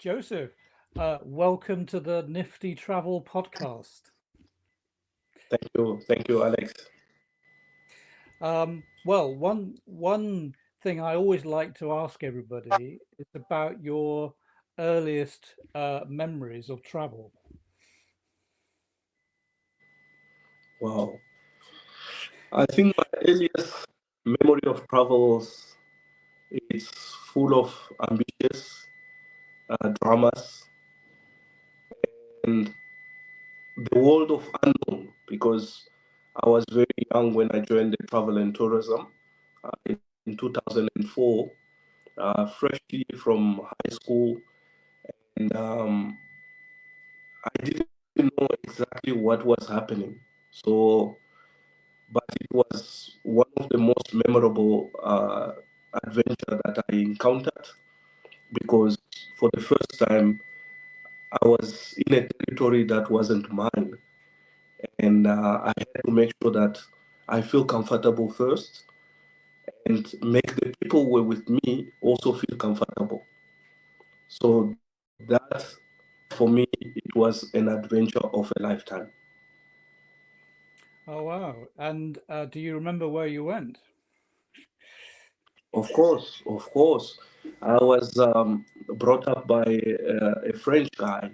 Joseph, welcome to the Nifty Travel Podcast. Thank you, Alex. Well, one thing I always like to ask everybody is about your earliest memories of travel. Wow. I think my earliest memory of travels is full of ambitious dramas and the world of unknown because I was very young when I joined the travel and tourism in 2004, freshly from high school. And I didn't know exactly what was happening. So but it was one of the most memorable adventure that I encountered because for the first time I was in a territory that wasn't mine, and I had to make sure that I feel comfortable first and make the people who were with me also feel comfortable. So that for me it was an adventure of a lifetime. Oh wow! And do you remember where you went? Of course, of course. I was brought up by a French guy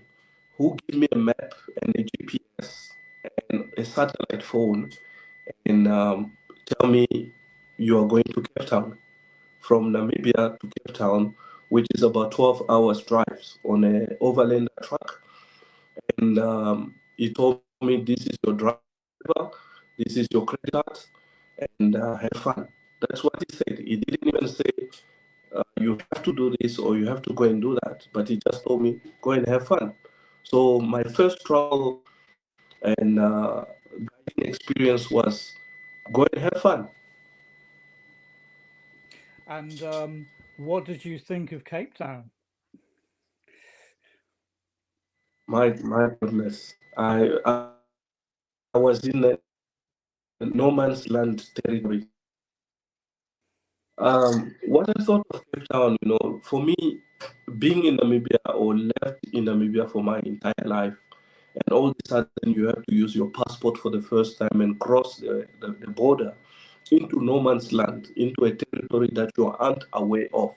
who gave me a map and a GPS and a satellite phone and tell me you are going to Cape Town. From Namibia to Cape Town, which is about 12 hours drives on a overland truck. And he told me, this is your driver, this is your credit card, and have fun. That's what he said. He didn't even say you have to do this or you have to go and do that. But he just told me, go and have fun. So my first travel and guiding experience was go and have fun. And what did you think of Cape Town? My goodness, I was in a no man's land territory. What I thought of Cape Town, for me, being in Namibia or left in Namibia for my entire life, and all of a sudden you have to use your passport for the first time and cross the border into no man's land, into a territory that you aren't aware of.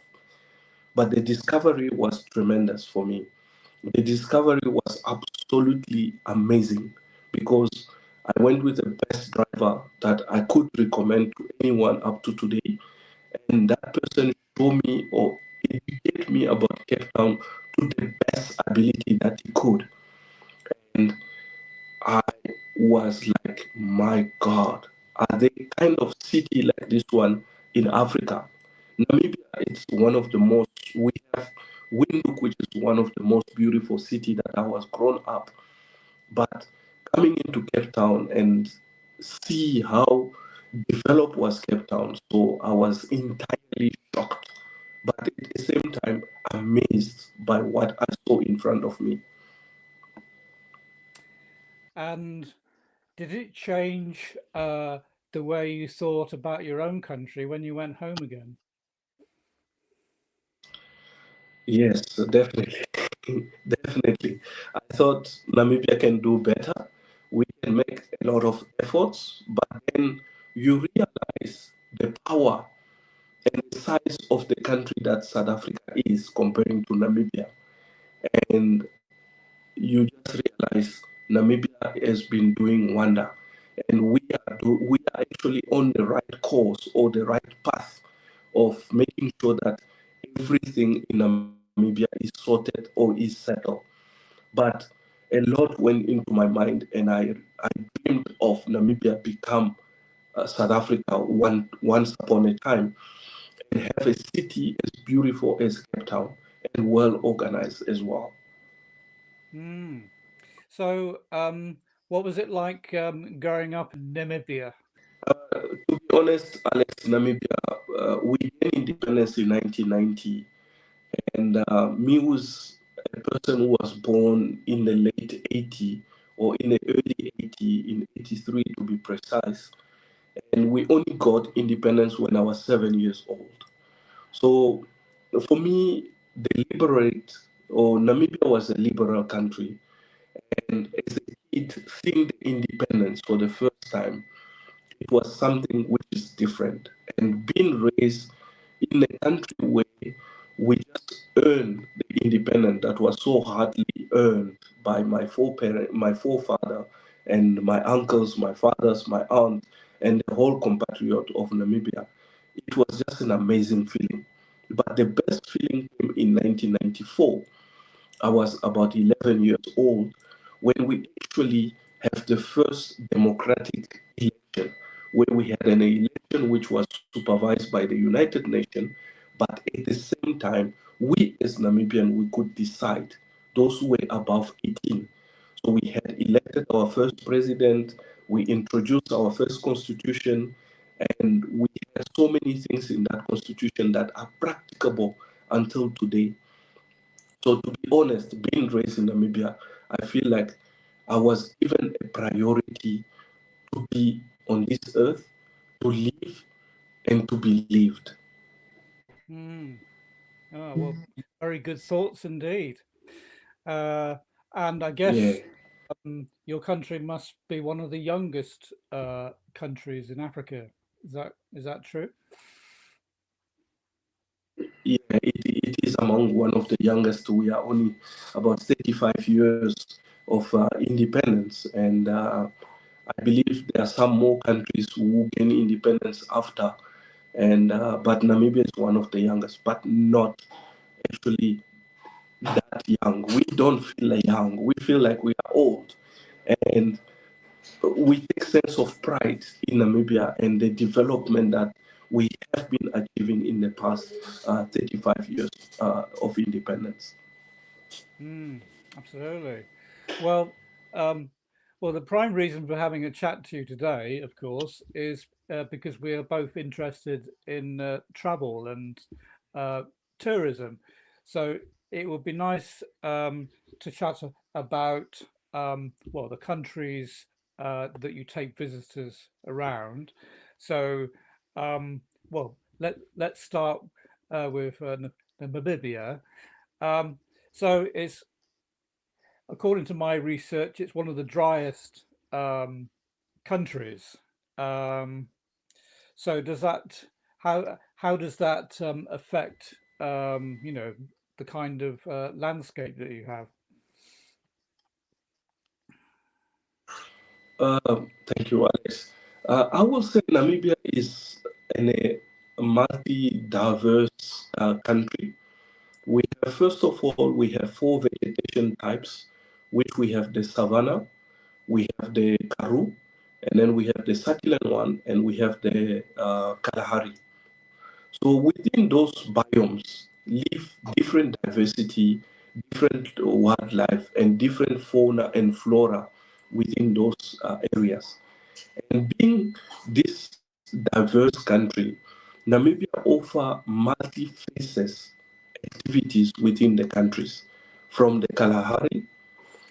But the discovery was tremendous for me. The discovery was absolutely amazing because I went with the best driver that I could recommend to anyone up to today. And that person showed me or educate me about Cape Town to the best ability that he could. And I was like, my God, are they kind of city like this one in Africa? Namibia, it's one of the most, we have Windhoek, which is one of the most beautiful city that I was grown up. But coming into Cape Town and see how developed was Cape Town, so I was entirely shocked, but at the same time amazed by what I saw in front of me. And did it change the way you thought about your own country when you went home again? Yes, definitely. Definitely. I thought Namibia can do better. We can make a lot of efforts, but then you realize the power and the size of the country that South Africa is comparing to Namibia. And you just realize Namibia has been doing wonder. And we are actually on the right course or the right path of making sure that everything in Namibia is sorted or is settled. But a lot went into my mind, and I dreamed of Namibia become South Africa once upon a time and have a city as beautiful as Cape Town and well organized as well. Hmm. So, what was it like growing up in Namibia? To be honest, Alex, Namibia, we gained independence in 1990, and me was a person who was born in the late 80 or in the early 80, in 83 to be precise. And we only got independence when I was 7 years old. So for me, the liberate or Namibia was a liberal country, and as a kid, seeing the independence for the first time, it was something which is different. And being raised in a country where we just earned the independence that was so hardly earned by my forefather, and my uncles, my fathers, my aunt, and the whole compatriot of Namibia. It was just an amazing feeling. But the best feeling came in 1994. I was about 11 years old when we actually have the first democratic election, where we had an election which was supervised by the United Nations, but at the same time, we as Namibian, we could decide, those who were above 18. So we had elected our first president, we introduced our first constitution, and we had so many things in that constitution that are practicable until today. So to be honest, being raised in Namibia, I feel like I was given a priority to be on this earth, to live and to be lived. Hmm. Oh, well, very good thoughts indeed. Uh, and I Yeah, guess your country must be one of the youngest countries in Africa. Is that true? yeah, it is among one of the youngest. We are only about 35 years of independence, and I believe there are some more countries who gain independence after, and but Namibia is one of the youngest, but not actually that young. We don't feel like young. We feel like we are old. And we take sense of pride in Namibia and the development that we have been achieving in the past 35 years of independence. Mm, absolutely. Well, um, well, the prime reason for having a chat to you today, of course, is because we are both interested in travel and uh, tourism. So it would be nice to chat about well, the countries that you take visitors around. So, um, well, let's start with Namibia. Um, so it's according to my research, it's one of the driest countries. Um, so does that how does that affect the kind of landscape that you have? Thank you, Alex. I will say Namibia is a multi-diverse country. We have, first of all, we have four vegetation types, which we have the savanna, we have the Karoo, and then we have the succulent one, and we have the Kalahari. So within those biomes live different diversity, different wildlife, and different fauna and flora within those areas. And being this diverse country, Namibia offer multi-faces activities within the countries, from the Kalahari,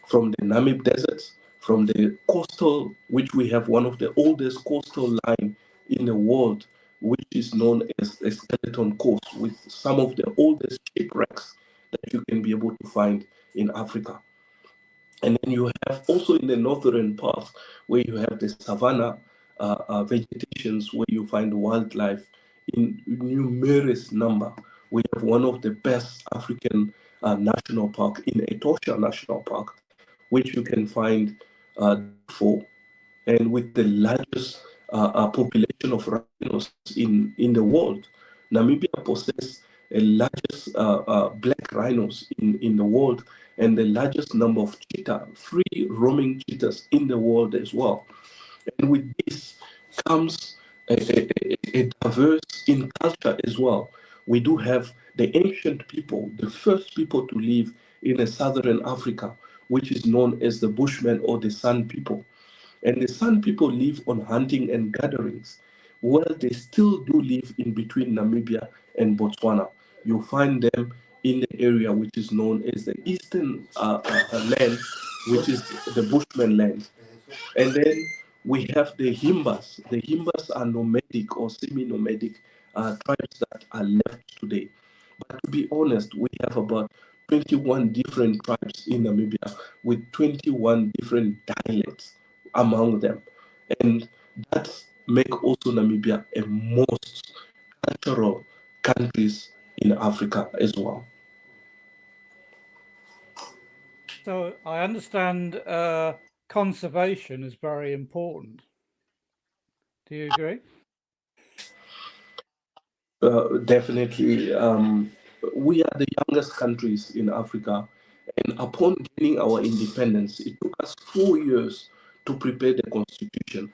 from the Namib deserts, from the coastal, which we have one of the oldest coastal line in the world, which is known as a skeleton coast, with some of the oldest shipwrecks that you can be able to find in Africa. And then you have also in the northern part where you have the savanna vegetations where you find wildlife in numerous number. We have one of the best African national park in Etosha National Park, which you can find for and with the largest population of rhinos in the world. Namibia possesses the largest black rhinos in the world and the largest number of free roaming cheetahs in the world as well. And with this comes a diverse in culture as well. We do have the ancient people, the first people to live in a southern Africa, which is known as the Bushmen or the Sun people. And the San people live on hunting and gatherings. Well, they still do live in between Namibia and Botswana. You find them in the area which is known as the Eastern land, which is the Bushman land. And then we have the Himbas. The Himbas are nomadic or semi nomadic tribes that are left today. But to be honest, we have about 21 different tribes in Namibia with 21 different dialects among them. And that make also Namibia a most cultural countries in Africa as well. So I understand conservation is very important. Do you agree? Definitely. We are the youngest countries in Africa, and upon gaining our independence, it took us 4 years to prepare the constitution.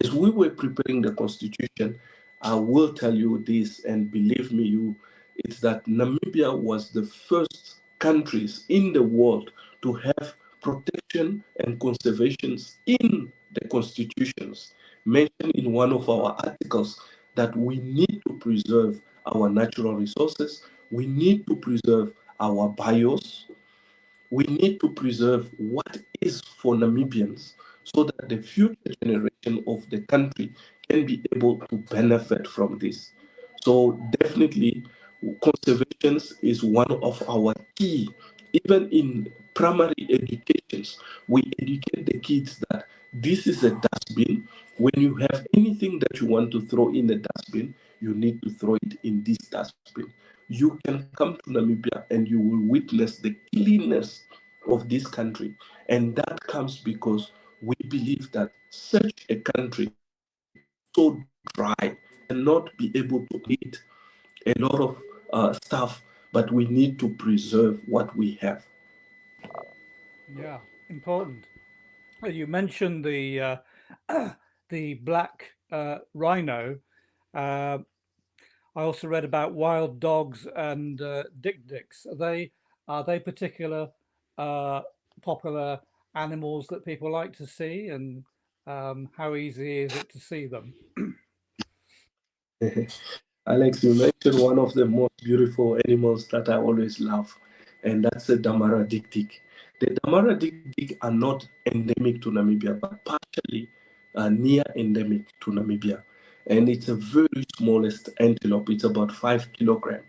As we were preparing the constitution, I will tell you this, and believe me, it's that Namibia was the first countries in the world to have protection and conservations in the constitutions mentioned in one of our articles that we need to preserve our natural resources, we need to preserve our bios, we need to preserve what is for Namibians so that the future generation of the country can be able to benefit from this. So definitely conservation is one of our key. Even in primary educations, we educate the kids that this is a dustbin. When you have anything that you want to throw in the dustbin, you need to throw it in this dustbin. You can come to Namibia and you will witness the cleanness of this country. And that comes because we believe that such a country so dry and not be able to eat a lot of stuff, but we need to preserve what we have. Yeah, important. You mentioned the the black rhino. Uh, I also read about wild dogs and dik-diks. Are they particular uh, popular animals that people like to see, and how easy is it to see them? Alex, you mentioned one of the most beautiful animals that I always love, and that's the Damara dik. The Damara dik are not endemic to Namibia, but partially near endemic to Namibia. And it's a very smallest antelope. It's about 5 kilograms.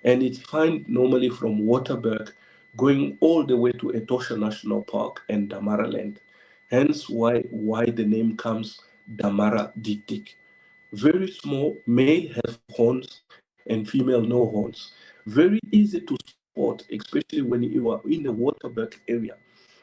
And it's found normally from Waterberg going all the way to Etosha National Park and Damara Land. Hence why the name comes Damara dik. Very small, male have horns and female no horns. Very easy to spot, especially when you are in the Waterberg area.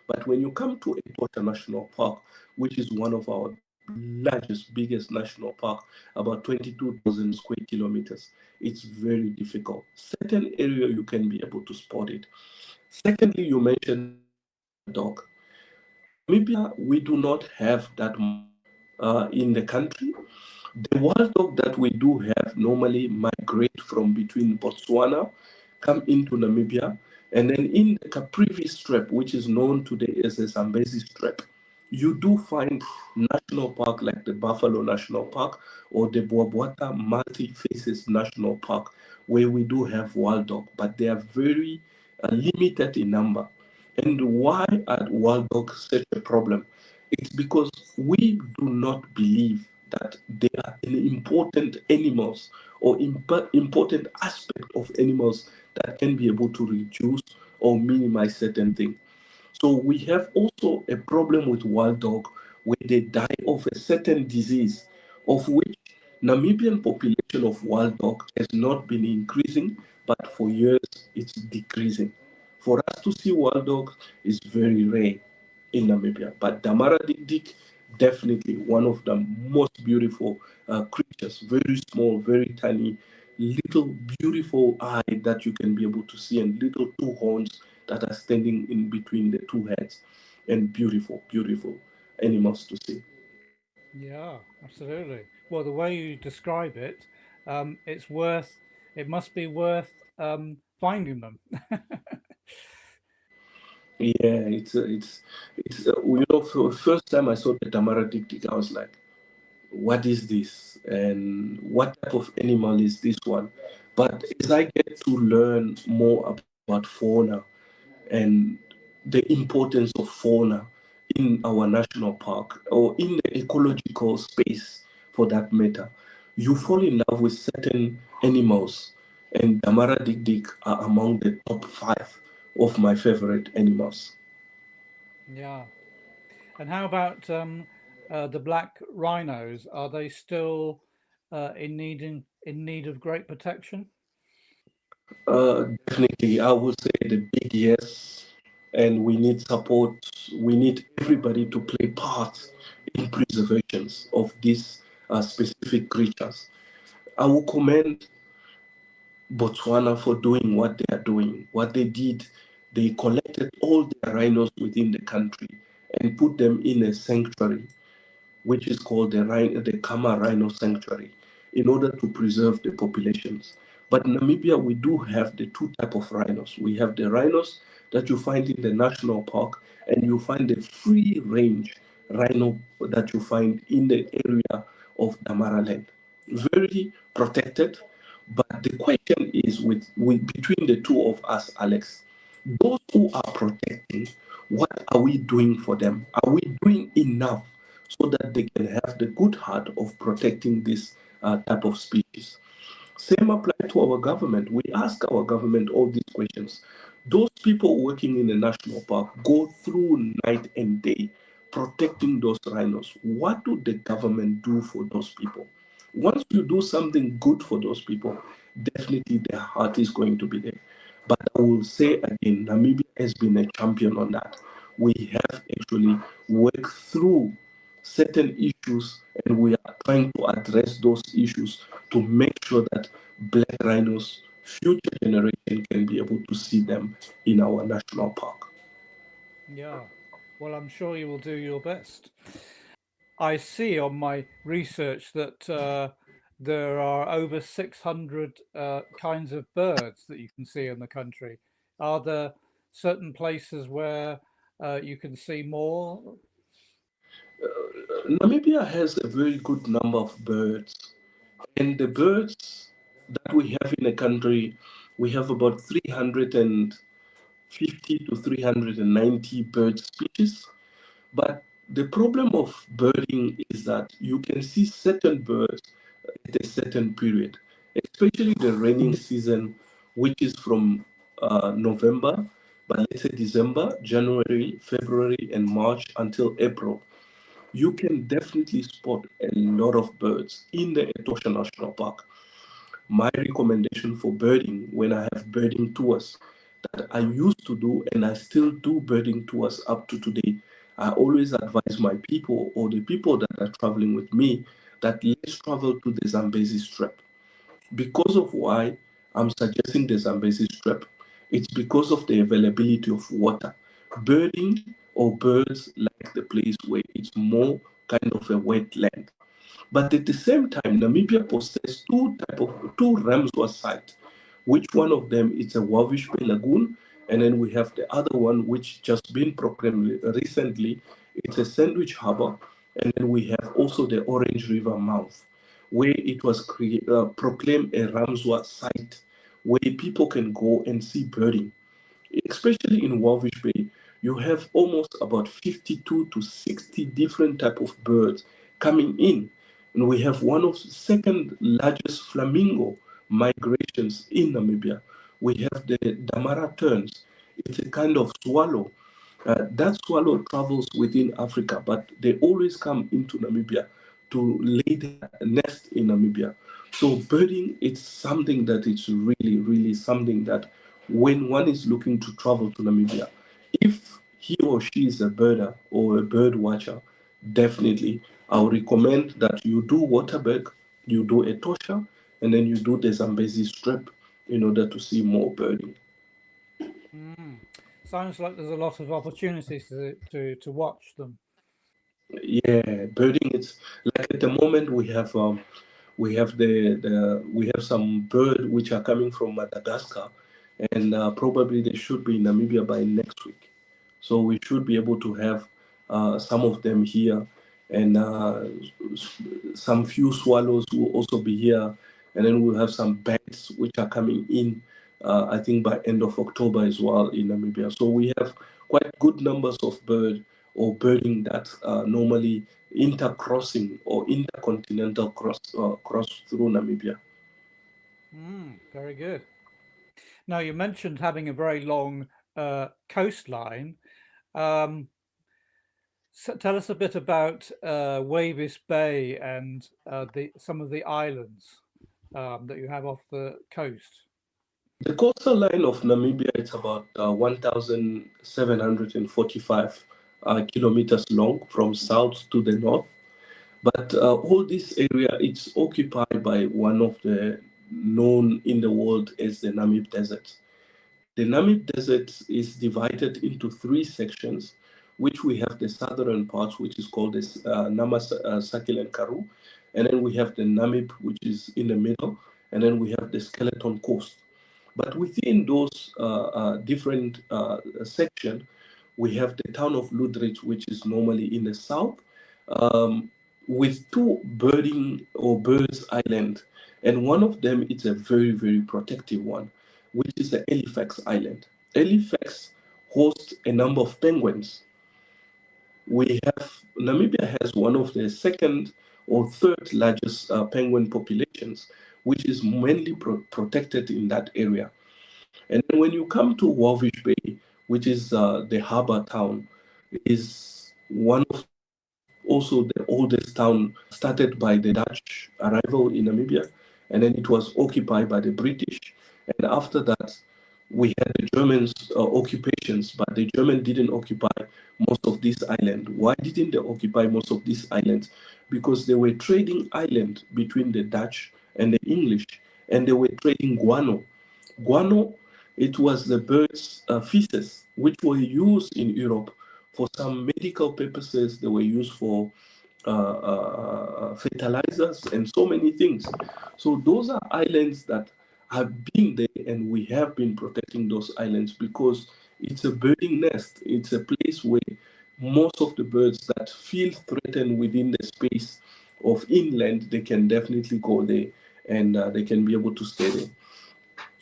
But when you come to Etosha National Park, which is one of our largest, biggest national park, about 22,000 square kilometers, it's very difficult. Certain area you can be able to spot it. Secondly, you mentioned the wild dog. Namibia, we do not have that much in the country. The wild dog that we do have normally migrate from between Botswana, come into Namibia, and then in the Caprivi Strip, which is known today as the Zambezi Strip, you do find national park like the Buffalo National Park or the Boabwata Multi-Faces National Park, where we do have wild dog, but they are very limited in number. And why are wild dogs such a problem? It's because we do not believe that they are an important animals or important aspect of animals that can be able to reduce or minimize certain things. So we have also a problem with wild dog where they die of a certain disease, of which Namibian population of wild dog has not been increasing, but for years it's decreasing. For us to see wild dogs is very rare in Namibia, but Damara dik definitely one of the most beautiful creatures, very small, very tiny, little beautiful eye that you can be able to see, and little two horns that are standing in between the two heads, and beautiful, beautiful animals to see. Yeah, absolutely. Well, the way you describe it, it's worth. It must be worth finding them. Yeah, for the first time I saw the Tamara dik, I was like, what is this? And what type of animal is this one? But as I get to learn more about fauna and the importance of fauna in our national park or in the ecological space for that matter, you fall in love with certain animals, and Damara dik are among the top 5 of my favorite animals. Yeah. And how about the black rhinos? Are they still in need of great protection? Definitely, I would say the big yes, and we need support. We need everybody to play part in preservations of these specific creatures. I will commend Botswana for doing what they are doing. What they did, they collected all their rhinos within the country and put them in a sanctuary which is called the Kama Rhino Sanctuary, in order to preserve the populations. But in Namibia, we do have the two type of rhinos. We have the rhinos that you find in the national park, and you find the free range rhino that you find in the area of Damaraland. Very protected. But the question is with between the two of us, Alex, those who are protecting, what are we doing for them? Are we doing enough so that they can have the good heart of protecting this type of species? Same apply to our government. We ask our government all these questions. Those people working in the national park go through night and day protecting those rhinos. What do the government do for those people? Once you do something good for those people, definitely their heart is going to be there. But I will say again, Namibia has been a champion on that. We have actually worked through certain issues, and we are trying to address those issues to make sure that black rhinos, future generation can be able to see them in our national park. Yeah. Well, I'm sure you will do your best. I see on my research that there are over 600 kinds of birds that you can see in the country. Are there certain places where you can see more? Namibia has a very good number of birds, and the birds that we have in the country, we have about 350 to 390 bird species. But the problem of birding is that you can see certain birds at a certain period, especially the raining season, which is from November, but let's say December, January, February, and March until April. You can definitely spot a lot of birds in the Etosha National Park. My recommendation for birding when I have birding tours that I used to do and I still do birding tours up to today, I always advise my people or the people that are traveling with me that let's travel to the Zambezi Strip. Because of why I'm suggesting the Zambezi Strip, it's because of the availability of water. Birding or birds like the place where it's more kind of a wetland. But at the same time, Namibia possesses two Ramsar sites, which one of them is a Wavish Bay Lagoon, and then we have the other one which just been proclaimed recently. It's a Sandwich Harbor, and then we have also the Orange River mouth, where it was proclaimed a Ramsar site where people can go and see birding, especially in Walvish Bay. You have almost about 52 to 60 different type of birds coming in. And we have one of the second largest flamingo migrations in Namibia. We have the Damara terns. It's a kind of swallow. That swallow travels within Africa, but they always come into Namibia to lay their nest in Namibia. So birding is something that is really, really something that when one is looking to travel to Namibia, if he or she is a birder or a bird watcher, definitely I would recommend that you do Waterberg, you do Etosha, and then you do the Zambezi Strip in order to see more birding. Mm. Sounds like there's a lot of opportunities to watch them. Yeah, birding. It's like at the moment we have we have some bird which are coming from Madagascar, and probably they should be in Namibia by next week. So we should be able to have some of them here, and some few swallows will also be here, and then we'll have some bats which are coming in. I think by end of October as well in Namibia. So we have quite good numbers of bird or birding that normally intercrossing or intercontinental cross through Namibia. Very good. Now, you mentioned having a very long coastline. Um, Tell us a bit about Wavis Bay and the some of the islands that you have off the coast. The coastal line of Namibia is about 1,745 kilometers long from south to the north. But all this area it's occupied by one of the known in the world as the Namib Desert. The Namib Desert is divided into three sections, which we have the southern part, which is called the Sakil and Karoo, and then we have the Namib, which is in the middle, and then we have the Skeleton Coast. But within those different sections, we have the town of Ludrich, which is normally in the south, um, with two birding or birds island, and one of them is a very very protective one, which is the Halifax Island. Halifax hosts a number of penguins. We have Namibia has one of the second or third largest penguin populations, which is mainly protected in that area. And then when you come to Walvish Bay, which is the harbor town, is one of also the oldest town started by the Dutch arrival in Namibia, and then it was occupied by the British. And after that, we had the Germans occupations, but the German didn't occupy most of this island. Why didn't they occupy most of these islands? Because they were trading island between the Dutch and the English, and they were trading guano. Guano, it was the birds' feces, which were used in Europe for some medical purposes. They were used for fertilizers and so many things. So those are islands that have been there, and we have been protecting those islands because it's a birding nest. It's a place where most of the birds that feel threatened within the space of inland, they can definitely go there and they can be able to stay there.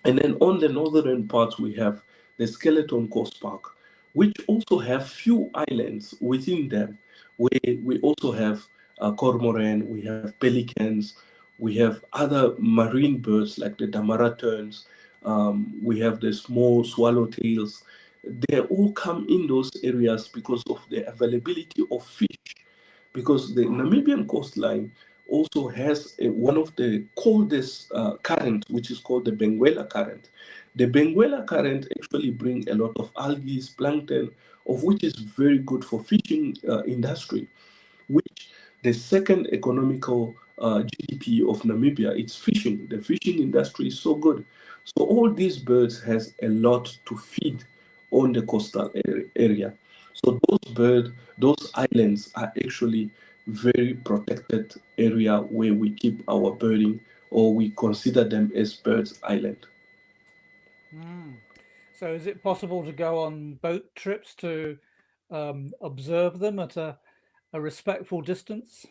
And then on the northern part, we have the Skeleton Coast Park, which also have few islands within them, where we also have cormorant, we have pelicans, we have other marine birds like the Damara terns, we have the small swallowtails. They all come in those areas because of the availability of fish, because the Namibian coastline also has one of the coldest current, which is called the Benguela current. The Benguela current actually bring a lot of algae, plankton, of which is very good for fishing industry, which the second economical GDP of Namibia, it's fishing. The fishing industry is so good. So all these birds has a lot to feed on the coastal area. So those islands are actually very protected area where we keep our birding, or we consider them as birds island. Mm. So, is it possible to go on boat trips to observe them at a respectful distance?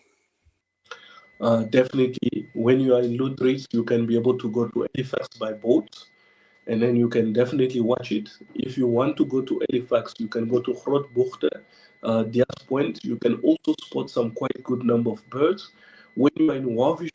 Definitely, when you are in Lutris, you can be able to go to Halifax by boat, and then you can definitely watch it. If you want to go to Halifax, you can go to Grootbochte, Dias Point. You can also spot some quite good number of birds. When you are in Wavish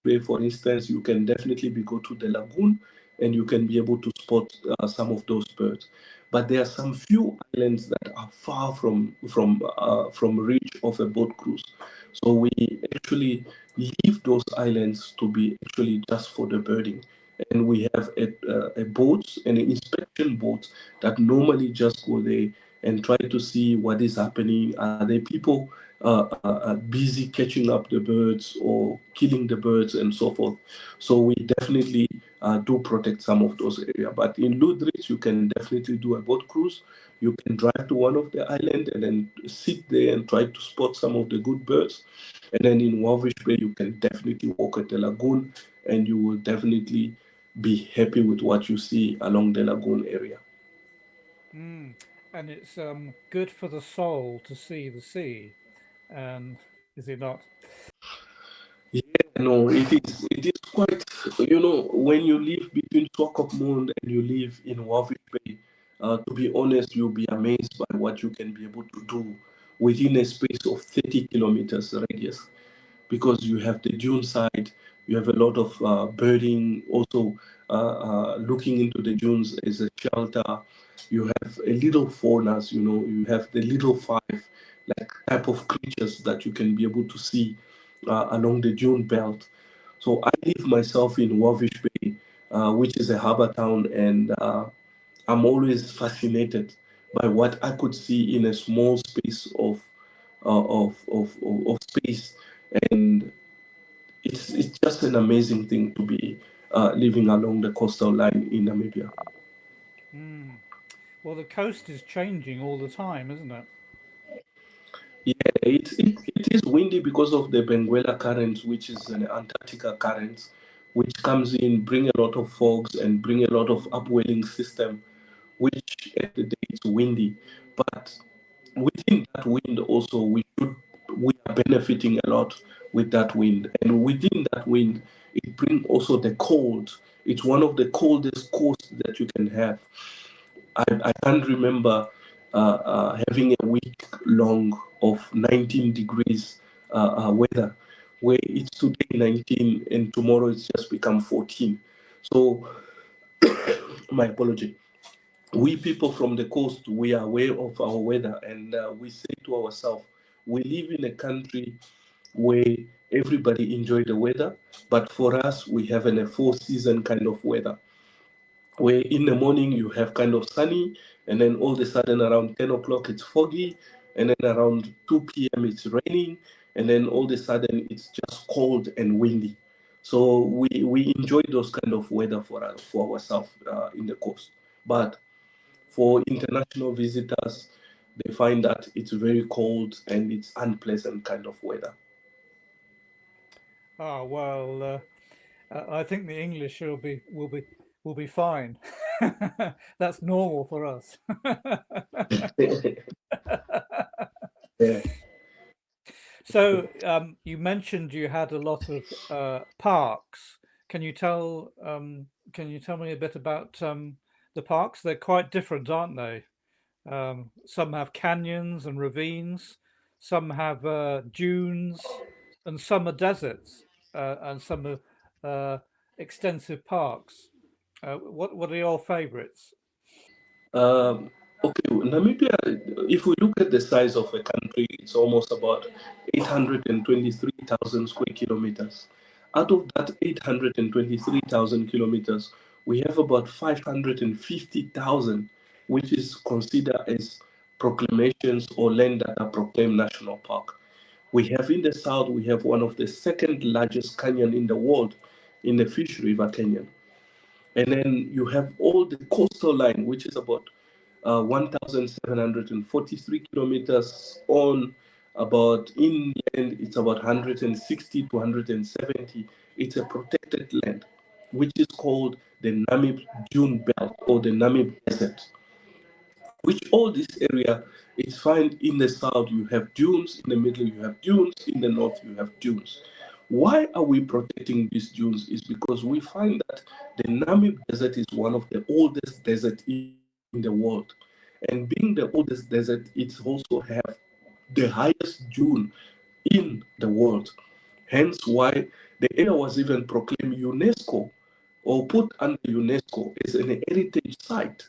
Bay, for instance, you can definitely be go to the lagoon, and you can be able to spot some of those birds. But there are some few islands that are far from reach of a boat cruise. So we actually leave those islands to be actually just for the birding, and we have a boat, an inspection boat that normally just go there and try to see what is happening. Are there people busy catching up the birds or killing the birds and so forth? So we definitely do protect some of those areas. But in Ludrich, you can definitely do a boat cruise. You can drive to one of the island and then sit there and try to spot some of the good birds. And then in Walvish Bay, you can definitely walk at the lagoon, and you will definitely be happy with what you see along the lagoon area. Mm. And it's good for the soul to see the sea, and is it not? Yeah, no, it is quite, when you live between Swakopmund and you live in Walvish Bay, to be honest, you'll be amazed by what you can be able to do within a space of 30 kilometers radius, because you have the dune side, You have a lot of birding, also looking into the dunes as a shelter. You have a little faunas, you have the little five, like type of creatures that you can be able to see along the dune belt. So I live myself in Wavish Bay, which is a harbor town, and I'm always fascinated by what I could see in a small space of space, and it's just an amazing thing to be living along the coastal line in Namibia. Mm. Well, the coast is changing all the time, isn't it? Yeah, it is windy because of the Benguela current, which is an Antarctica current, which comes in, bring a lot of fogs and bring a lot of upwelling system, which at the day it's windy. But within that wind also we are benefiting a lot with that wind. And within that wind, it brings also the cold. It's one of the coldest coasts that you can have. I can't remember having a week long of 19 degrees weather, where it's today 19 and tomorrow it's just become 14. So, my apology. We people from the coast, we are aware of our weather, and we say to ourselves, we live in a country where everybody enjoy the weather, but for us, we have a four-season kind of weather where in the morning you have kind of sunny, and then all of a sudden around 10 o'clock it's foggy, and then around 2 p.m. it's raining, and then all of a sudden it's just cold and windy. So we enjoy those kind of weather for ourselves in the coast. But for international visitors, they find that it's very cold and it's unpleasant kind of weather. Ah, well, I think the English will be fine. That's normal for us. Yeah. So, you mentioned you had a lot of parks. Can you tell can you tell me a bit about the parks? They're quite different, aren't they? Some have canyons and ravines, some have dunes, and some are deserts, and some are extensive parks. What are your favourites? Um, okay, Namibia, if we look at the size of a country, it's almost about 823,000 square kilometers. Out of that 823,000 kilometers, we have about 550,000, which is considered as proclamations or land that are proclaimed national park. We have in the south, we have one of the second largest canyon in the world in the Fish River Canyon. And then you have all the coastal line, which is about 1,743 kilometers on, about inland, it's about 160 to 170. It's a protected land, which is called the Namib Dune Belt or the Namib Desert, which all this area is found in the south. You have dunes, in the middle you have dunes, in the north you have dunes. Why are we protecting these dunes? Is because we find that the Namib Desert is one of the oldest deserts in the world. And being the oldest desert, it also have the highest dune in the world. Hence why the area was even proclaimed UNESCO or put under UNESCO as an heritage site.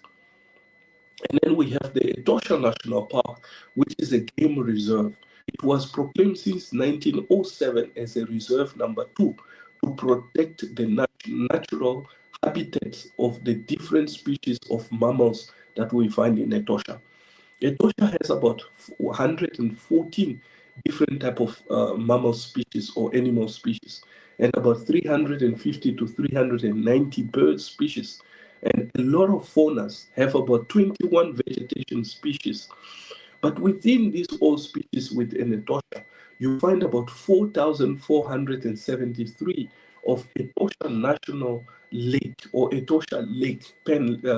And then we have the Etosha National Park, which is a game reserve. It was proclaimed since 1907 as a reserve number two to protect the natural habitats of the different species of mammals that we find in Etosha. Etosha has about 114 different type of mammal species or animal species, and about 350 to 390 bird species. And a lot of faunas have about 21 vegetation species. But within these all species within Etosha, you find about 4,473 of Etosha National Lake or Etosha Lake,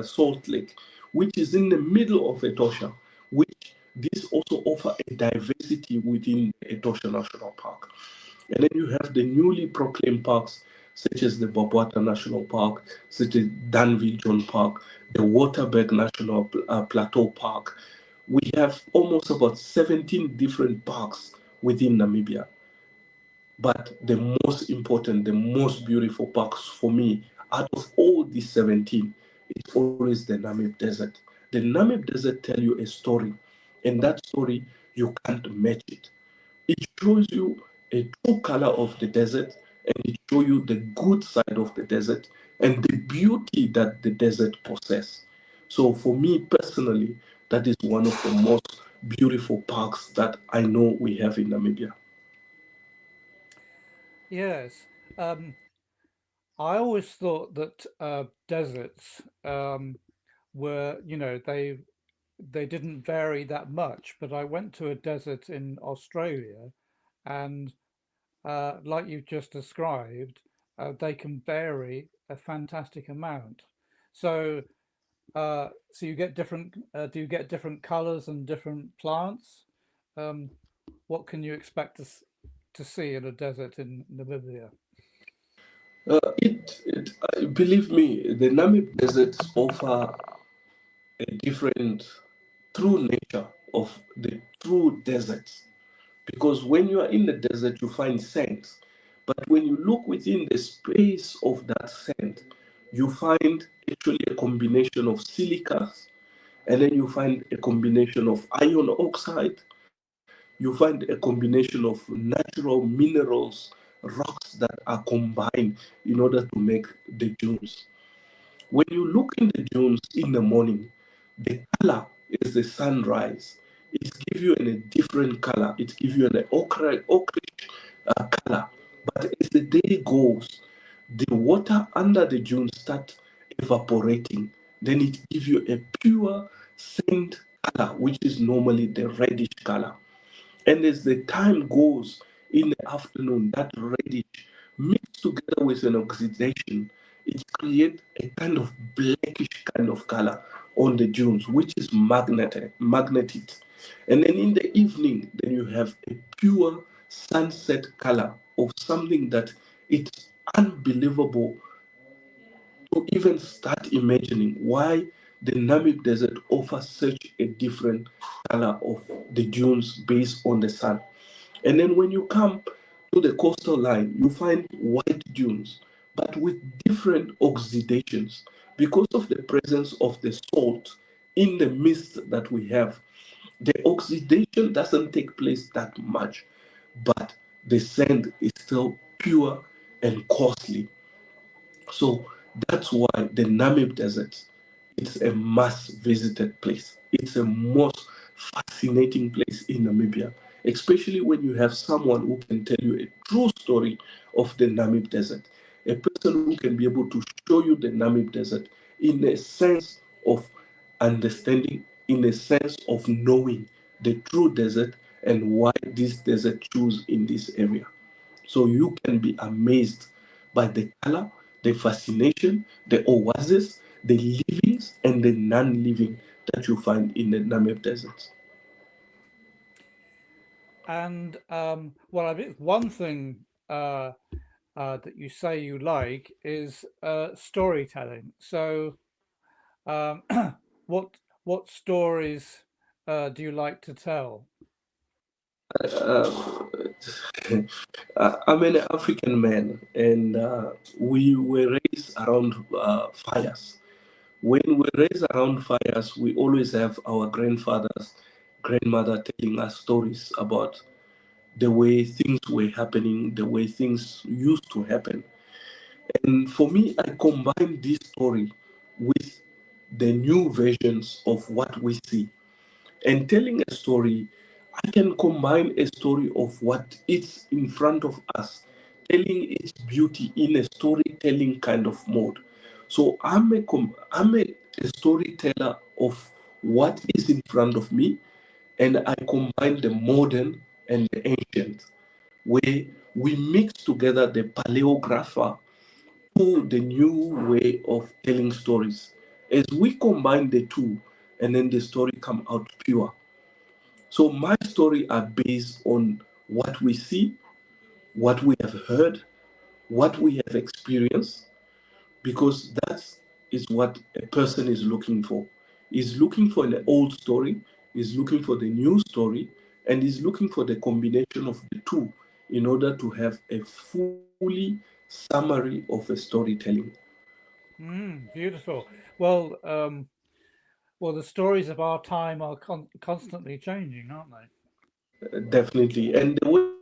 Salt Lake, which is in the middle of Etosha, which this also offer a diversity within Etosha National Park. And then you have the newly proclaimed parks, such as the Botswana National Park, such as Danville John Park, the Waterberg National Plateau Park. We have almost about 17 different parks within Namibia. But the most important, the most beautiful parks for me, out of all these 17, it's always the Namib Desert. The Namib Desert tell you a story, and that story you can't match it. It shows you a true color of the desert, and it shows you the good side of the desert and the beauty that the desert possess. So for me personally, that is one of the most beautiful parks that I know we have in Namibia. Yes. Um, I always thought that deserts were, they didn't vary that much. But I went to a desert in Australia, and like you've just described, they can vary a fantastic amount. So, so you get different. Do you get different colors and different plants? Um, what can you expect to see in a desert in Namibia? Believe me, the Namib deserts offer a different true nature of the true deserts. Because when you are in the desert, you find sand. But when you look within the space of that sand, you find actually a combination of silicas, and then you find a combination of iron oxide, you find a combination of natural minerals, rocks that are combined in order to make the dunes. When you look in the dunes in the morning, the color is the sunrise. It gives you a different color. It gives you an ochreish color. But as the day goes, the water under the dunes start evaporating. Then it gives you a pure sand color, which is normally the reddish color. And as the time goes in the afternoon, that reddish mixed together with an oxidation, it creates a kind of blackish kind of color on the dunes, which is magnetic. And then in the evening, then you have a pure sunset color of something that it's unbelievable to even start imagining why the Namib Desert offers such a different color of the dunes based on the sun. And then when you come to the coastal line, you find white dunes, but with different oxidations because of the presence of the salt in the mist that we have. The oxidation doesn't take place that much, but the sand is still pure and costly. So that's why the Namib Desert it's a must visited place. It's a most fascinating place in Namibia, especially when you have someone who can tell you a true story of the Namib Desert. A person who can be able to show you the Namib Desert in a sense of understanding, in a sense of knowing the true desert and why this desert choose in this area. So you can be amazed by the color, the fascination, the oasis, the livings, and the non living that you find in the Namib Desert. And well, I think one thing that you say you like is storytelling. So, um, what what stories do you like to tell? Uh, I'm an African man, and we were raised around fires. When we're raised around fires, we always have our grandfathers, grandmother telling us stories about the way things were happening, the way things used to happen. And for me, I combine this story with the new versions of what we see. And telling a story, I can combine a story of what is in front of us, telling its beauty in a storytelling kind of mode. So I'm a storyteller of what is in front of me, and I combine the modern and the ancient, where we mix together the paleographer to the new way of telling stories. As we combine the two, and then the story come out pure. So my story are based on what we see, what we have heard, what we have experienced, because that is what a person is looking for. Is looking for an old story, is looking for the new story, and is looking for the combination of the two in order to have a fully summary of a storytelling. Beautiful. Well, well, the stories of our time are constantly changing, aren't they? Definitely. And the way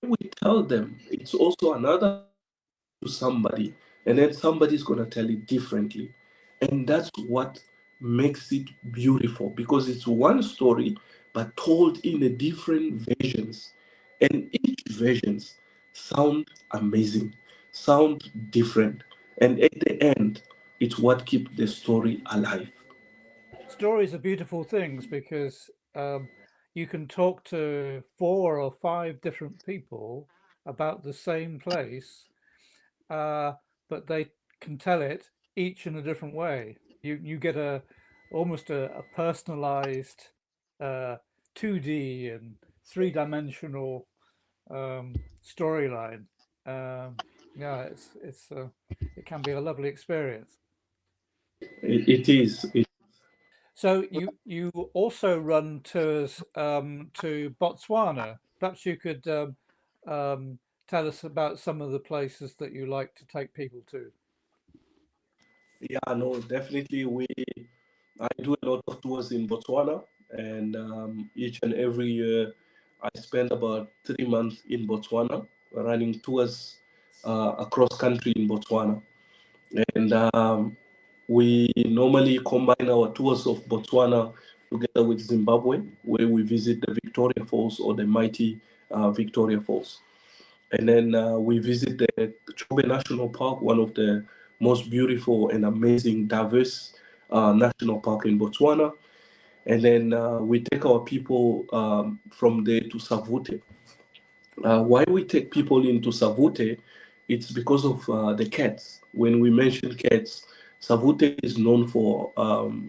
we tell them, it's also another story. You tell it to somebody, and then somebody's going to tell it differently. And that's what makes it beautiful because it's one story, but told in a different versions. And each versions sound amazing, sound different. And at the end, it's what keeps the story alive. Stories are beautiful things because you can talk to four or five different people about the same place, uh, but they can tell it each in a different way. You get a almost a personalized 2D and three-dimensional storyline. Um, yeah, it can be a lovely experience. It is. So you also run tours to Botswana. Perhaps you could tell us about some of the places that you like to take people to. Yeah, no, definitely. I do a lot of tours in Botswana, and each and every year I spend about 3 months in Botswana running tours across country in Botswana. And we normally combine our tours of Botswana together with Zimbabwe, where we visit the Victoria Falls or the mighty Victoria Falls. And then we visit the Chobe National Park, one of the most beautiful and amazing, diverse national park in Botswana. And then we take our people from there to Savute. Why we take people into Savute, it's because of the cats. When we mention cats, Savute is known for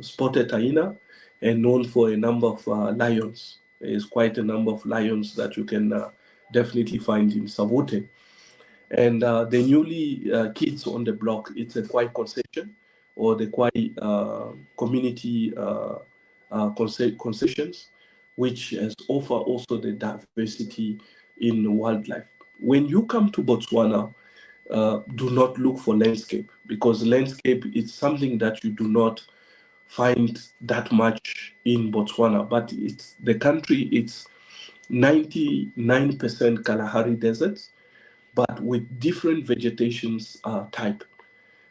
spotted hyena and known for a number of lions. There's quite a number of lions that you can definitely find in Savute. And the newly kids on the block, it's a Kwai concession or the Kwai community concessions, which has offer also the diversity in wildlife. When you come to Botswana, do not look for landscape because landscape is something that you do not find that much in Botswana. But it's the country. It's 99% Kalahari deserts but with different vegetations type.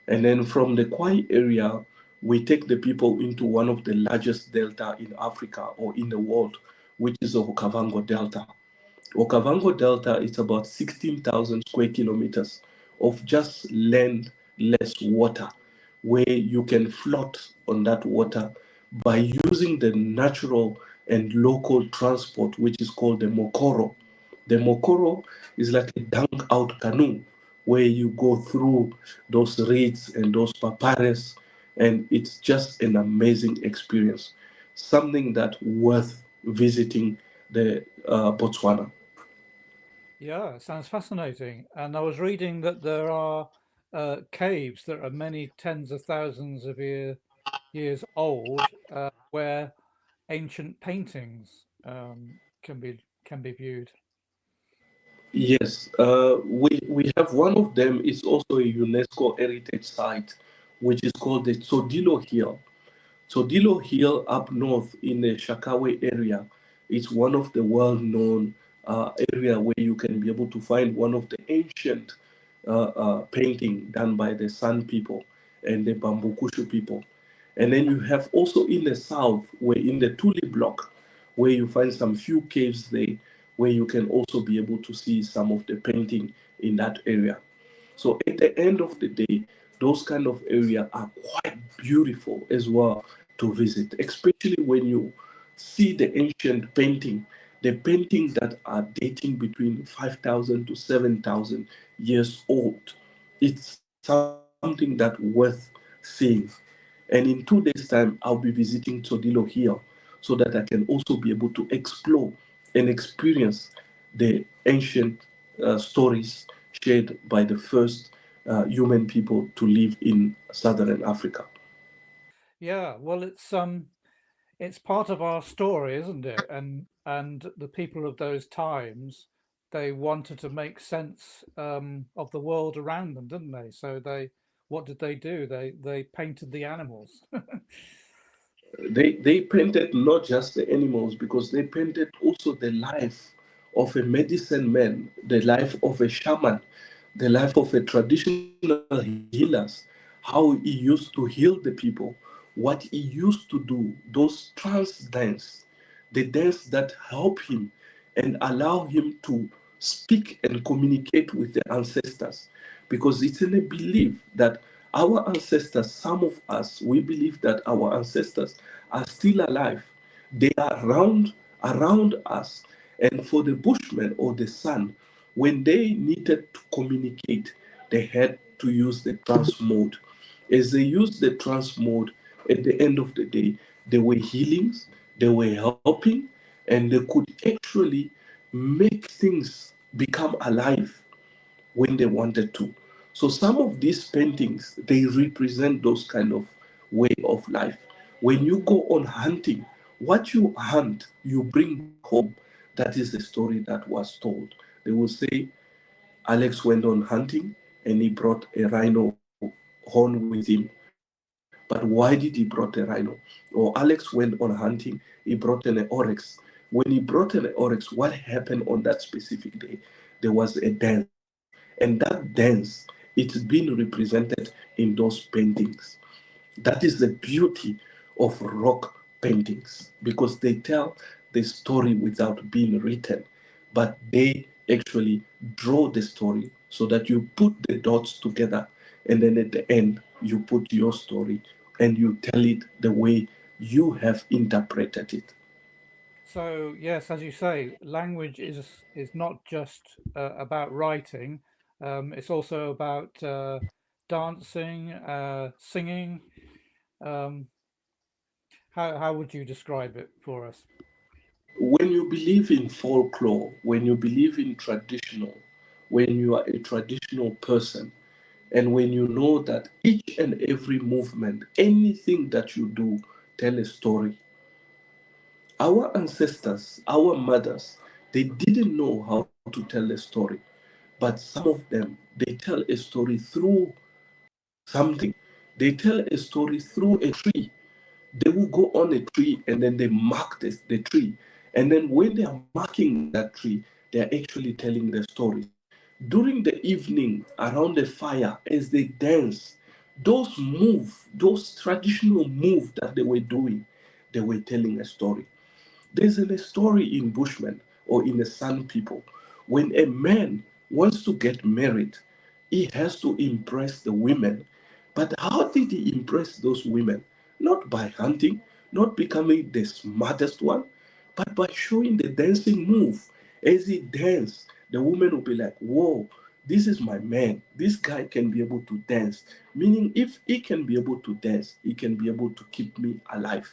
And then from the Kwai area, we take the people into one of the largest delta in Africa or in the world, which is the Okavango Delta. Okavango Delta is about 16,000 square kilometers of just land, less water, where you can float on that water by using the natural and local transport, which is called the Mokoro. The Mokoro is like a dunk out canoe where you go through those reeds and those papyrus, and it's just an amazing experience. Something that worth visiting the Botswana. Yeah, it sounds fascinating. And I was reading that there are caves that are many tens of thousands of years old, where ancient paintings can be viewed. Yes, we have one of them. It's also a UNESCO heritage site, which is called the Tsodilo Hill. Tsodilo Hill up north in the Shakawe area. It's one of the well-known area where you can be able to find one of the ancient painting done by the San people and the Bambukushu people. And then you have also in the south, where in the Tuli block, where you find some few caves there, where you can also be able to see some of the painting in that area. So at the end of the day, those kind of area are quite beautiful as well to visit, especially when you see the ancient painting, the painting that are dating between 5,000 to 7,000 years old. It's something that worth seeing. And in 2 days' time, I'll be visiting Todilo here so that I can also be able to explore and experience the ancient stories shared by the first human people to live in southern Africa. Yeah, well, it's part of our story, isn't it? And the people of those times they wanted to make sense of the world around them, didn't they? So what did they do? They painted the animals. They painted not just the animals, because they painted also the life of a medicine man, the life of a shaman, the life of a traditional healers, how he used to heal the people, what he used to do, those trance dance, the dance that help him and allow him to speak and communicate with the ancestors. Because it's in a belief that our ancestors, some of us, we believe that our ancestors are still alive. They are around us. And for the Bushmen or the Sun, when they needed to communicate, they had to use the trance mode. As they used the trance mode, at the end of the day, there were healings, they were helping, and they could actually make things become alive when they wanted to. So some of these paintings, they represent those kind of way of life. When you go on hunting, what you hunt, you bring back home. That is the story that was told. They will say Alex went on hunting and he brought a rhino horn with him. But why did he brought a rhino? Or Alex went on hunting, he brought an oryx. When he brought an oryx, what happened on that specific day? There was a dance. And that dance, it's been represented in those paintings. That is the beauty of rock paintings, because they tell the story without being written, but they actually draw the story so that you put the dots together, and then at the end, you put your story and you tell it the way you have interpreted it. So yes, as you say, language is not just about writing. It's also about dancing, singing. Um, how would you describe it for us? When you believe in folklore, when you believe in traditional, when you are a traditional person, and when you know that each and every movement, anything that you do, tell a story. Our ancestors, our mothers, they didn't know how to tell a story, but some of them, they tell a story through something. They tell a story through a tree. They will go on a tree and then they mark the tree. And then when they are marking that tree, they are actually telling the stories. During the evening, around the fire, as they dance, those traditional move that they were doing, they were telling a story. There's a story in Bushmen or in the San people. When a man wants to get married, he has to impress the women. But how did he impress those women? Not by hunting, not becoming the smartest one, but by showing the dancing move. As he danced, the woman will be like, whoa, this is my man. This guy can be able to dance. Meaning, if he can be able to dance, he can be able to keep me alive.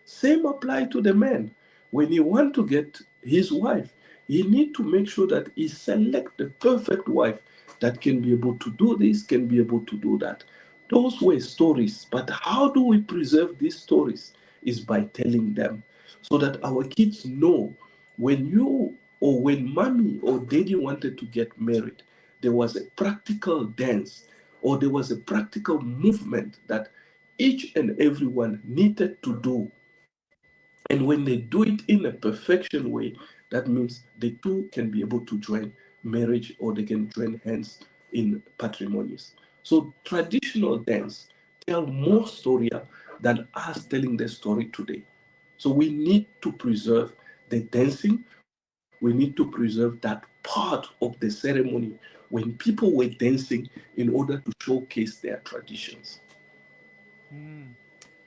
Same apply to the man. When he want to get his wife, he need to make sure that he select the perfect wife that can be able to do this, can be able to do that. Those were stories, but how do we preserve these stories? Is by telling them, so that our kids know when you or when mommy or daddy wanted to get married, there was a practical dance or there was a practical movement that each and everyone needed to do. And when they do it in a perfection way, that means the two can be able to join marriage or they can join hands in patrimonies. So traditional dance tell more story than us telling the story today. So we need to preserve the dancing. We need to preserve that part of the ceremony when people were dancing in order to showcase their traditions. Mm.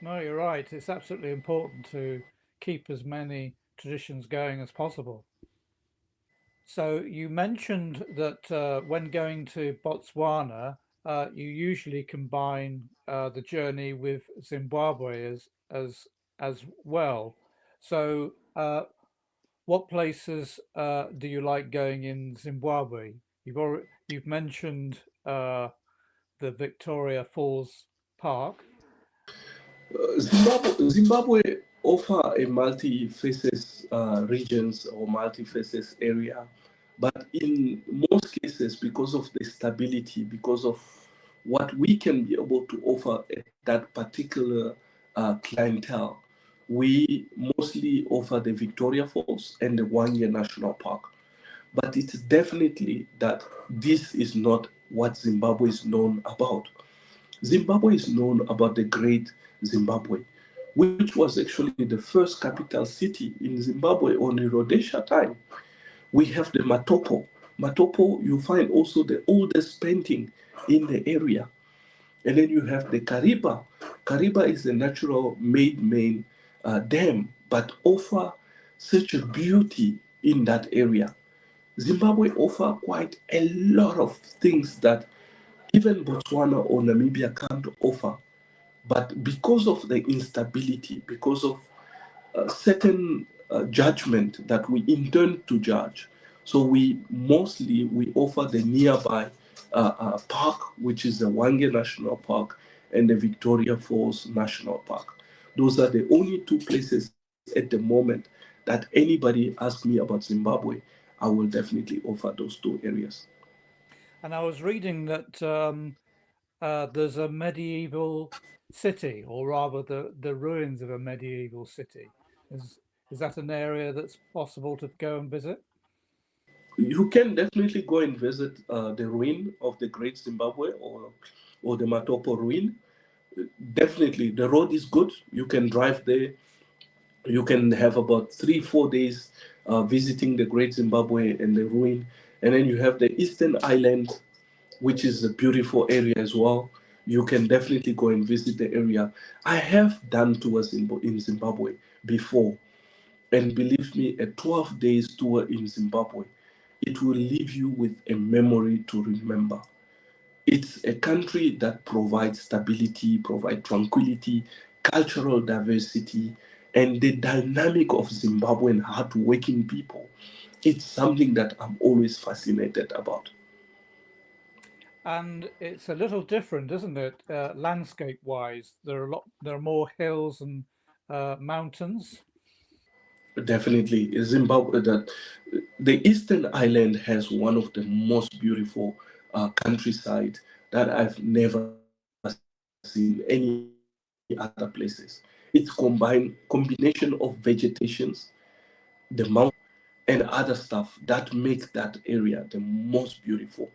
No, you're right. It's absolutely important to keep as many traditions going as possible. So you mentioned that when going to Botswana, you usually combine the journey with Zimbabwe as well. So what places do you like going in Zimbabwe? You've mentioned the Victoria Falls Park. Zimbabwe offer a multi-faces regions or multi-faces area, But in most cases, because of the stability, because of what we can be able to offer at that particular clientele, we mostly offer the Victoria Falls and the One Year National Park. But it's definitely that this is not what Zimbabwe is known about. Zimbabwe is known about the Great Zimbabwe, which was actually the first capital city in Zimbabwe on the Rhodesia time. We have the Matopo. Matopo, you find also the oldest painting in the area. And then you have the Kariba. Kariba is the natural made main dam, but offer such a beauty in that area. Zimbabwe offer quite a lot of things that even Botswana or Namibia can't offer. But because of the instability, because of certain judgment that we intend to judge, so we offer the nearby park, which is the Wange National Park and the Victoria Falls National Park. Those are the only two places at the moment that anybody asks me about Zimbabwe, I will definitely offer those two areas. And I was reading that there's a medieval city, or rather, the ruins of a medieval city. Is is that an area that's possible to go and visit? You can definitely go and visit the ruin of the Great Zimbabwe, or the Matopo ruin. Definitely, the road is good. You can drive there. You can have about 3 4 days visiting the Great Zimbabwe and the ruin, and then you have the Eastern Island, which is a beautiful area as well. You can definitely go and visit the area. I have done tours in Zimbabwe before, and believe me, a 12 days tour in Zimbabwe, it will leave you with a memory to remember. It's a country that provides stability, provides tranquility, cultural diversity, and the dynamic of Zimbabwean hardworking people. It's something that I'm always fascinated about. And it's a little different, isn't it? Landscape-wise, there are more hills and mountains. Definitely, Zimbabwe. That the Eastern Island has one of the most beautiful countryside that I've never seen any other places. It's combination of vegetations, the mountains, and other stuff that make that area the most beautiful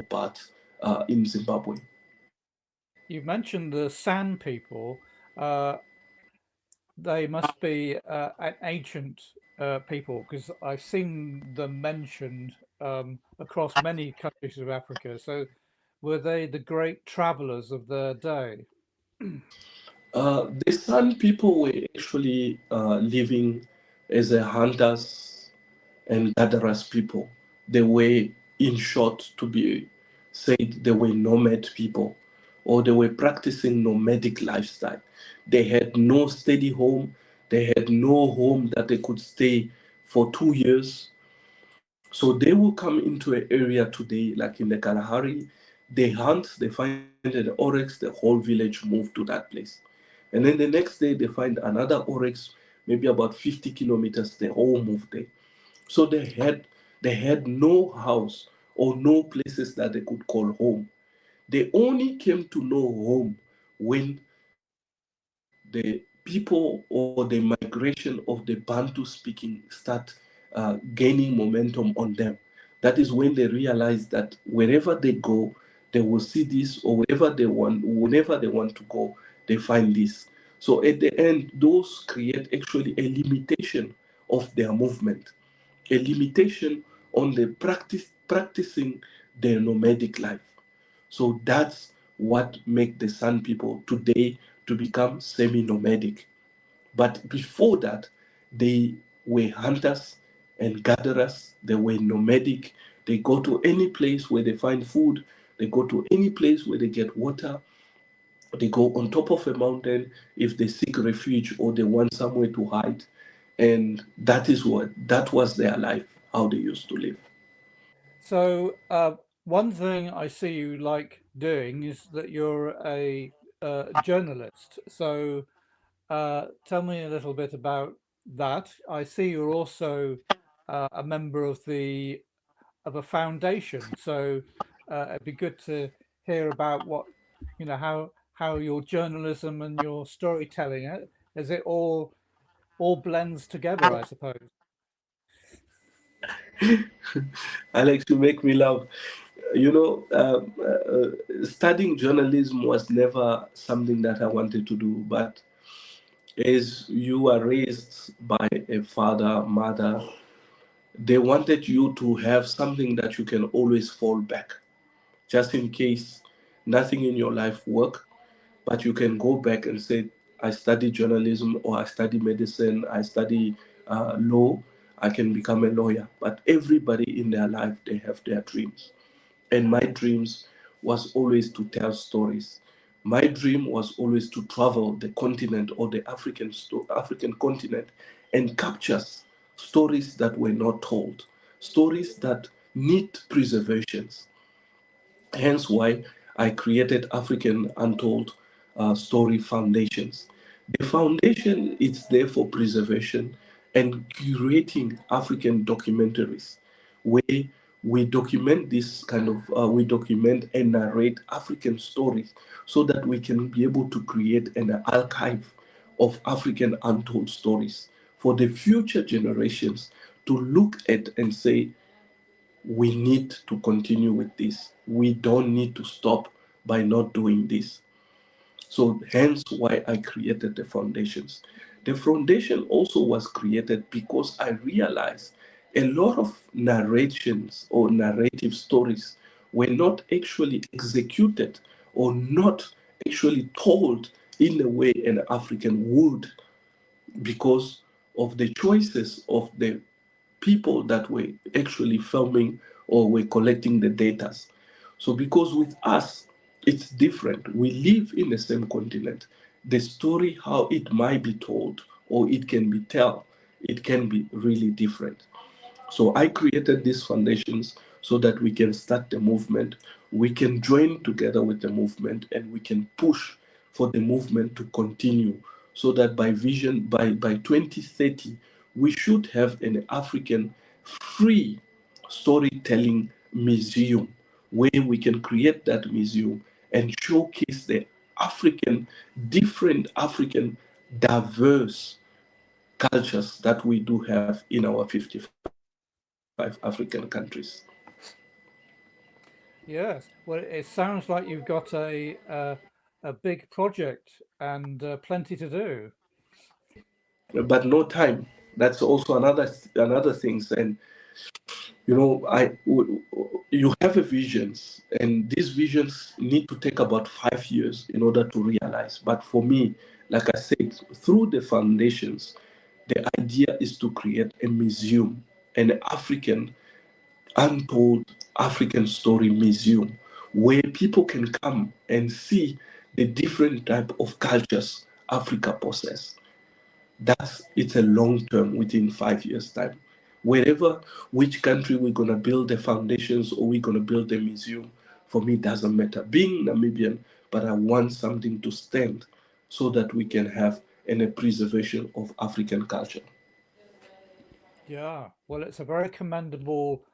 part in Zimbabwe. You mentioned the San people. Uh, they must be an ancient people because I've seen them mentioned across many countries of Africa. So, were they the great travelers of their day? The San people were actually living as a hunters and gatherers people. They were, in short, to be said, they were nomad people, or they were practicing nomadic lifestyle. They had no steady home. They had no home that they could stay for 2 years. So they will come into an area today, like in the Kalahari, they hunt, they find an oryx, the whole village move to that place. And then the next day they find another oryx, maybe about 50 kilometers, they all move there. So they had no house or no places that they could call home. They only came to know home when the people or the migration of the Bantu speaking start gaining momentum on them. That is when they realize that wherever they go, they will see this, or whenever they want to go, they find this. So at the end, those create actually a limitation of their movement, a limitation on the practicing their nomadic life. So that's what make the San people today to become semi-nomadic. But before that, they were hunters and gatherers. They were nomadic. They go to any place where they find food. They go to any place where they get water. They go on top of a mountain if they seek refuge or they want somewhere to hide. And that was their life, how they used to live. So, one thing I see you like doing is that you're a journalist. So, tell me a little bit about that. I see you're also a member of the of a foundation. So it'd be good to hear about what how your journalism and your storytelling as it all blends together, I suppose. Alex, you make me laugh. Studying journalism was never something that I wanted to do, but as you are raised by a father, mother, they wanted you to have something that you can always fall back, just in case nothing in your life work, but you can go back and say, I study journalism or I study medicine, I study law, I can become a lawyer. But everybody in their life, they have their dreams. And my dreams was always to tell stories. My dream was always to travel the continent or the African continent and capture stories that were not told, stories that need preservations. Hence why I created African Untold Story Foundations. The foundation is there for preservation and curating African documentaries, where we document and narrate African stories so that we can be able to create an archive of African untold stories for the future generations to look at and say, we need to continue with this. We don't need to stop by not doing this. So, hence why I created the foundations. The foundation also was created because I realized a lot of narrations or narrative stories were not actually executed or not actually told in the way an African would because of the choices of the people that were actually filming or were collecting the data. So, because with us, it's different. We live in the same continent. The story, how it might be told or it can be told, it can be really different. So I created these foundations so that we can start the movement, we can join together with the movement, and we can push for the movement to continue so that by 2030, we should have an African free storytelling museum where we can create that museum and showcase the African, different African diverse cultures that we do have in our 55 African countries. Yes. Well, it sounds like you've got a big project and plenty to do. But no time. That's also another thing. And you have a visions, and these visions need to take about 5 years in order to realize. But for me, like I said, through the foundations, the idea is to create a museum, an African untold African story museum where people can come and see the different type of cultures Africa possesses. That's it's a long term within 5 years time. Wherever which country we're gonna build the foundations or we're gonna build the museum, for me doesn't matter. Being Namibian, but I want something to stand so that we can have a preservation of African culture. Yeah. Well, it's a very commendable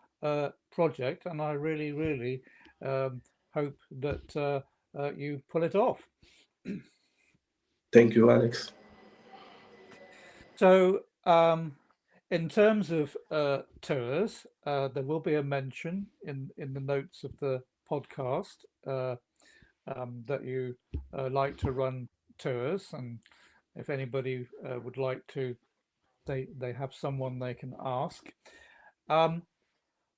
project, and I really, really um, hope that you pull it off. Thank you, Alex. So, in terms of tours, there will be a mention in the notes of the podcast that you like to run tours, and if anybody would like to, they have someone they can ask. Um,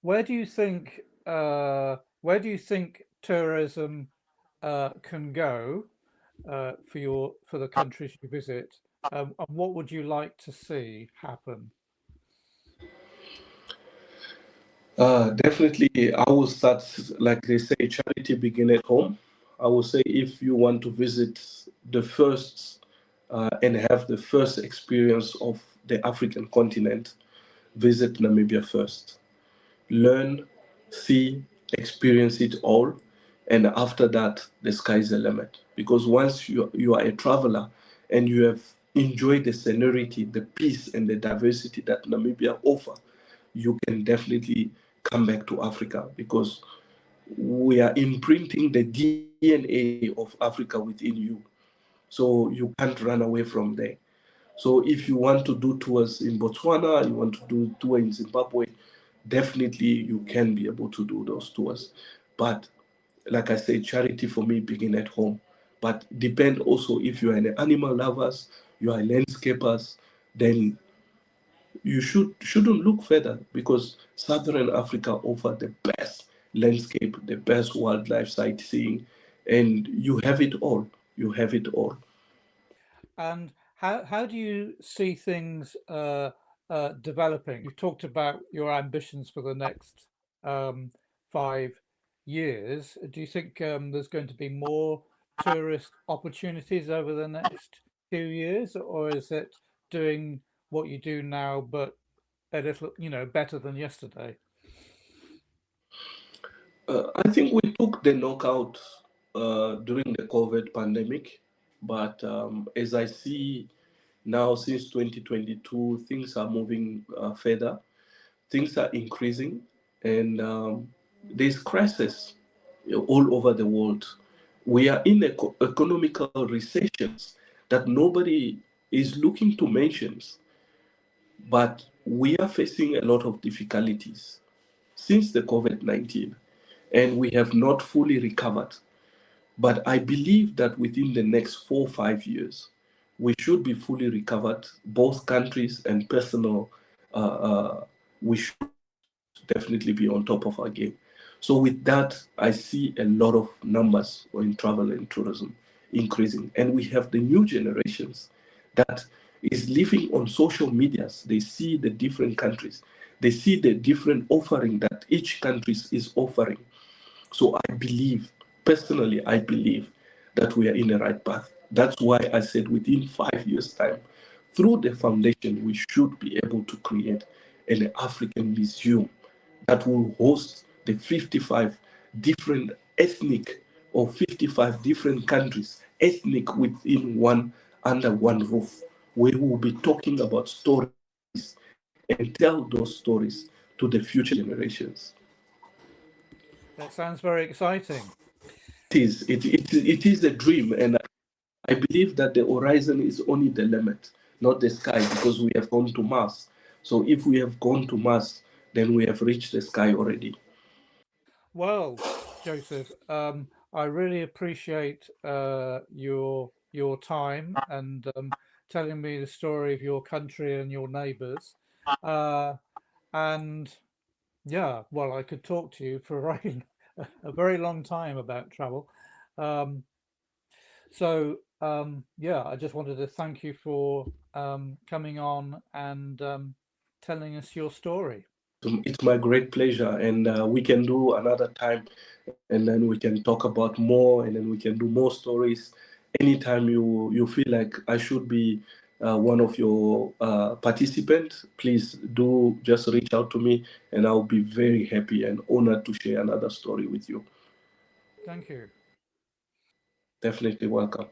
where do you think where do you think tourism can go for the countries you visit, and what would you like to see happen? Definitely, I will start, like they say, charity begin at home. I will say if you want to visit the first and have the first experience of the African continent, visit Namibia first. Learn, see, experience it all, and after that, the sky's the limit. Because once you are a traveler and you have enjoyed the scenery, the peace, and the diversity that Namibia offer, you can definitely come back to Africa, because we are imprinting the DNA of Africa within you. So you can't run away from there. So if you want to do tours in Botswana, you want to do tour in Zimbabwe, definitely you can be able to do those tours. But like I said, charity for me begin at home. But depend also, if you are an animal lovers, you are landscapers, then you shouldn't look further, because Southern Africa offer the best landscape, the best wildlife sightseeing, and you have it all. You have it all. And how do you see things developing? You've talked about your ambitions for the next 5 years. Do you think there's going to be more tourist opportunities over the next 2 years, or is it doing what you do now, but a little, better than yesterday? I think we took the knockout during the COVID pandemic, but as I see now, since 2022, things are moving further, things are increasing, and there's crisis all over the world. We are in economical recessions that nobody is looking to mention, but we are facing a lot of difficulties since the COVID-19, and we have not fully recovered. But I believe that within the next 4 or 5 years, we should be fully recovered, both countries and personal. We should definitely be on top of our game. So with that, I see a lot of numbers in travel and tourism increasing, and we have the new generations that is living on social medias. They see the different countries, they see the different offering that each country is offering. So I believe, personally, I believe that we are in the right path. That's why I said within 5 years' time, through the foundation, we should be able to create an African museum that will host the 55 different ethnic, or 55 different countries, ethnic within one, under one roof, where we will be talking about stories and tell those stories to the future generations. That sounds very exciting. It is a dream, and I believe that the horizon is only the limit, not the sky, because we have gone to Mars. So if we have gone to Mars, then we have reached the sky already. Well, Joseph, I really appreciate your time and telling me the story of your country and your neighbours. Uh, and yeah, well, I could talk to you for a very long time about travel. Um, yeah, I just wanted to thank you for coming on and telling us your story. It's my great pleasure, and we can do another time, and then we can talk about more, and then we can do more stories. Anytime you feel like I should be one of your participants, please do just reach out to me, and I'll be very happy and honored to share another story with you. Thank you. Definitely welcome.